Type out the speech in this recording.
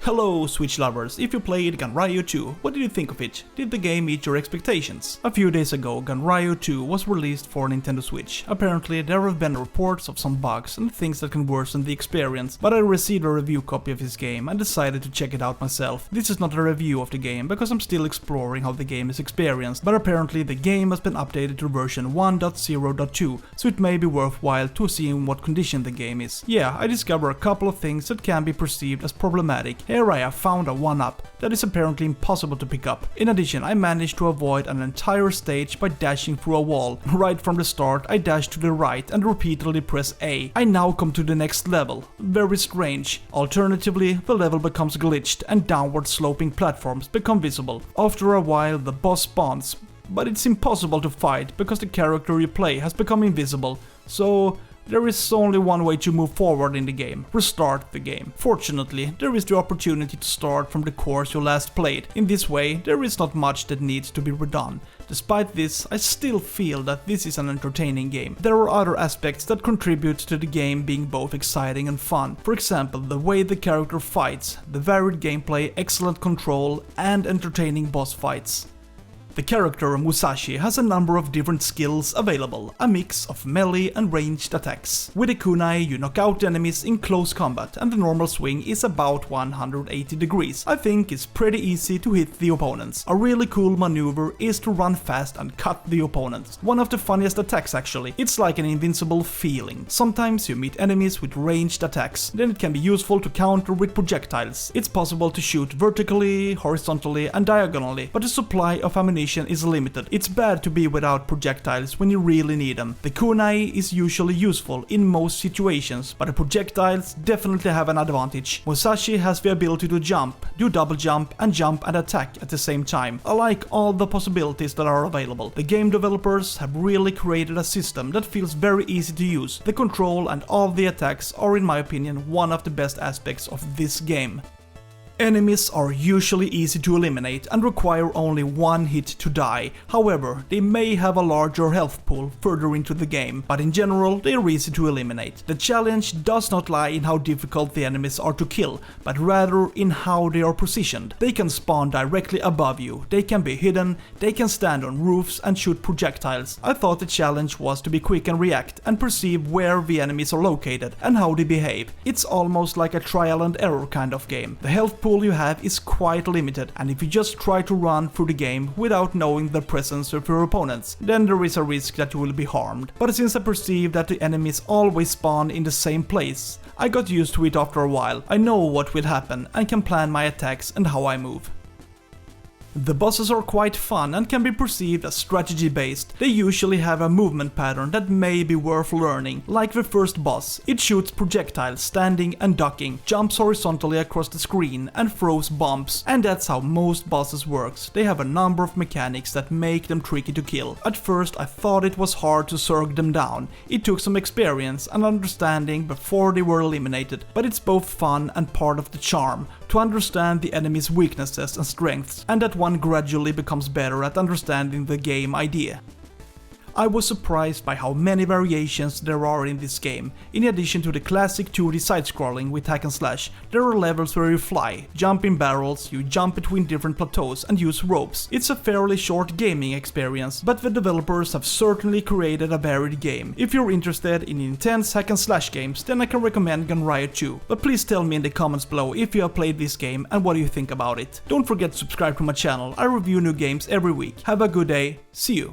Hello Switch lovers, if you played Ganryu 2, what did you think of it? Did the game meet your expectations? A few days ago, Ganryu 2 was released for Nintendo Switch. Apparently there have been reports of some bugs and things that can worsen the experience, but I received a review copy of this game and decided to check it out myself. This is not a review of the game because I'm still exploring how the game is experienced, but apparently the game has been updated to version 1.0.2, so it may be worthwhile to see in what condition the game is. Yeah, I discovered a couple of things that can be perceived as problematic. Here I have found a 1-up that is apparently impossible to pick up. In addition, I managed to avoid an entire stage by dashing through a wall. Right from the start, I dashed to the right and repeatedly press A. I now come to the next level. Very strange. Alternatively, the level becomes glitched and downward sloping platforms become visible. After a while, the boss spawns, but it's impossible to fight because the character you play has become invisible. So there is only one way to move forward in the game: restart the game. Fortunately, there is the opportunity to start from the course you last played. In this way, there is not much that needs to be redone. Despite this, I still feel that this is an entertaining game. There are other aspects that contribute to the game being both exciting and fun. For example, the way the character fights, the varied gameplay, excellent control, and entertaining boss fights. The character Musashi has a number of different skills available, a mix of melee and ranged attacks. With a kunai you knock out enemies in close combat and the normal swing is about 180 degrees. I think it's pretty easy to hit the opponents. A really cool maneuver is to run fast and cut the opponents. One of the funniest attacks actually. It's like an invincible feeling. Sometimes you meet enemies with ranged attacks, then it can be useful to counter with projectiles. It's possible to shoot vertically, horizontally and diagonally, but the supply of ammunition is limited. It's bad to be without projectiles when you really need them. The kunai is usually useful in most situations, but the projectiles definitely have an advantage. Musashi has the ability to jump, do double jump and attack at the same time. I like all the possibilities that are available. The game developers have really created a system that feels very easy to use. The control and all the attacks are, in my opinion, one of the best aspects of this game. Enemies are usually easy to eliminate and require only one hit to die. However, they may have a larger health pool further into the game, but in general they are easy to eliminate. The challenge does not lie in how difficult the enemies are to kill, but rather in how they are positioned. They can spawn directly above you, they can be hidden, they can stand on roofs and shoot projectiles. I thought the challenge was to be quick and react and perceive where the enemies are located and how they behave. It's almost like a trial and error kind of game. The health pool you have is quite limited, and if you just try to run through the game without knowing the presence of your opponents, then there is a risk that you will be harmed. But since I perceive that the enemies always spawn in the same place, I got used to it after a while. I know what will happen and can plan my attacks and how I move. The bosses are quite fun and can be perceived as strategy-based. They usually have a movement pattern that may be worth learning. Like the first boss, it shoots projectiles standing and ducking, jumps horizontally across the screen and throws bombs. And that's how most bosses works. They have a number of mechanics that make them tricky to kill. At first I thought it was hard to surg them down. It took some experience and understanding before they were eliminated, but it's both fun and part of the charm to understand the enemy's weaknesses and strengths, and that one gradually becomes better at understanding the game idea. I was surprised by how many variations there are in this game. In addition to the classic 2D side-scrolling with hack and slash, there are levels where you fly, jump in barrels, you jump between different plateaus and use ropes. It's a fairly short gaming experience, but the developers have certainly created a varied game. If you're interested in intense hack and slash games, then I can recommend Ganryu 2. But please tell me in the comments below if you have played this game and what do you think about it. Don't forget to subscribe to my channel, I review new games every week. Have a good day, see you!